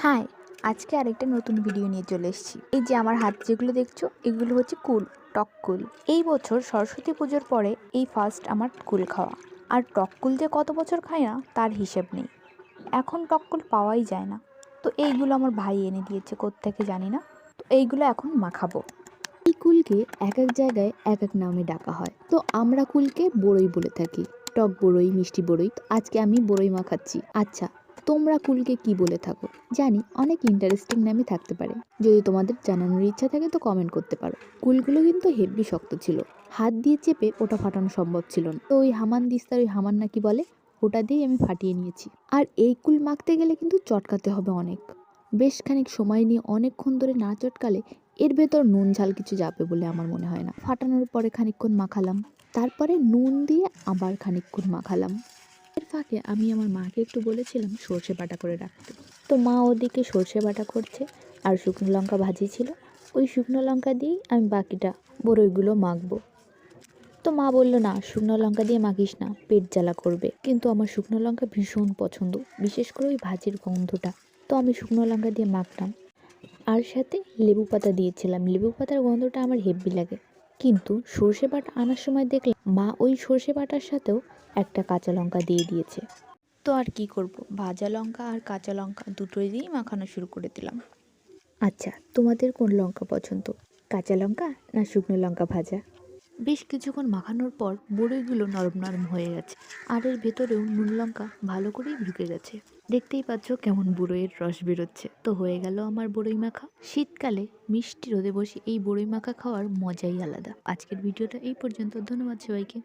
High, আজকে আরেকটা নতুন ভিডিও নিয়ে চলে এসেছি। এই যে আমার হাত যেগুলো দেখছো এগুলো হচ্ছে কুল, টক কুল। এই বছর সরস্বতী পুজোর পরে এই ফার্স্ট আমার কুল খাওয়া। আর টক কুল যে কত বছর খাই না তার হিসেব নেই। এখন টক কুল পাওয়াই যায় না। তো এইগুলো আমার ভাই এনে দিয়েছে কোত্থেকে জানি না। তো এইগুলো এখন মাখাবো। এই কুলকে এক এক জায়গায় এক এক নামে ডাকা হয়। তো আমরা কুলকে বড়ই বলে থাকি। টক বড়ই, মিষ্টি বড়ই। তো আজকে আমি বড়ই মাখাচ্ছি। আচ্ছা, তোমরা কুলকে কি বলে থাকো? জানি অনেক ইন্টারেস্টিং নামে থাকতে পারে। যদি তোমাদের জানানোর ইচ্ছা থাকে তো কমেন্ট করতে পারো। কুলগুলো কিন্তু হেব্বি শক্ত ছিল। হাত দিয়ে চেপে ওটা ফাটানো সম্ভব ছিল না। তো ওই হামান দিস্তার ওই হামান নাকি বলে, ওটা দিয়েই আমি ফাটিয়ে নিয়েছি। আর এই কুল মাখতে গেলে কিন্তু চটকাতে হবে অনেক। বেশ খানিক সময় নিয়ে অনেকক্ষণ ধরে না চটকালে এর ভেতর নুন ঝাল কিছু যাবে বলে আমার মনে হয় না। ফাটানোর পরে খানিকক্ষণ মাখালাম, তারপরে নুন দিয়ে আবার খানিকক্ষণ মাখালাম। এর ফাঁকে আমি আমার মাকে একটু বলেছিলাম সর্ষে বাটা করে রাখতে। তো মা ওদিকে সর্ষে বাটা করছে আর শুকনো লঙ্কা ভাজিয়েছিল। ওই শুকনো লঙ্কা দিয়েই আমি বাকিটা বড়ইগুলো মাখবো। তো মা বললো, না শুকনো লঙ্কা দিয়ে মাখিস না, পেট জ্বালা করবে। কিন্তু আমার শুকনো লঙ্কা ভীষণ পছন্দ, বিশেষ করে ওই ভাজির গন্ধটা। তো আমি শুকনো লঙ্কা দিয়ে মাখলাম, আর সাথে লেবু পাতা দিয়েছিলাম। লেবু পাতার গন্ধটা আমার হেব্বি লাগে। কিন্তু সর্ষে বাটা আনার সময় দেখলাম মা ওই সর্ষে বাটার সাথেও একটা কাঁচা লঙ্কা দিয়ে দিয়েছে। তো আর কি করব, ভাজা লঙ্কা আর কাঁচা লঙ্কা দুটোই দিয়েই মাখানো শুরু করে দিলাম। আচ্ছা, তোমাদের কোন লঙ্কা পছন্দ, কাঁচা লঙ্কা না শুকনো লঙ্কা ভাজা? বেশ কিছুক্ষণ মাখানোর পর বড়ইগুলো নরম নরম হয়ে গেছে, আর এর ভেতরেও নুন লঙ্কা ভালো করেই ঢুকে গেছে। দেখতেই পাচ্ছ কেমন বড়ইয়ের রস বেরোচ্ছে। তো হয়ে গেল আমার বড়ই মাখা। শীতকালে মিষ্টি রোদে বসে এই বড়ই মাখা খাওয়ার মজাই আলাদা। আজকের ভিডিওটা এই পর্যন্ত। ধন্যবাদ সবাইকে।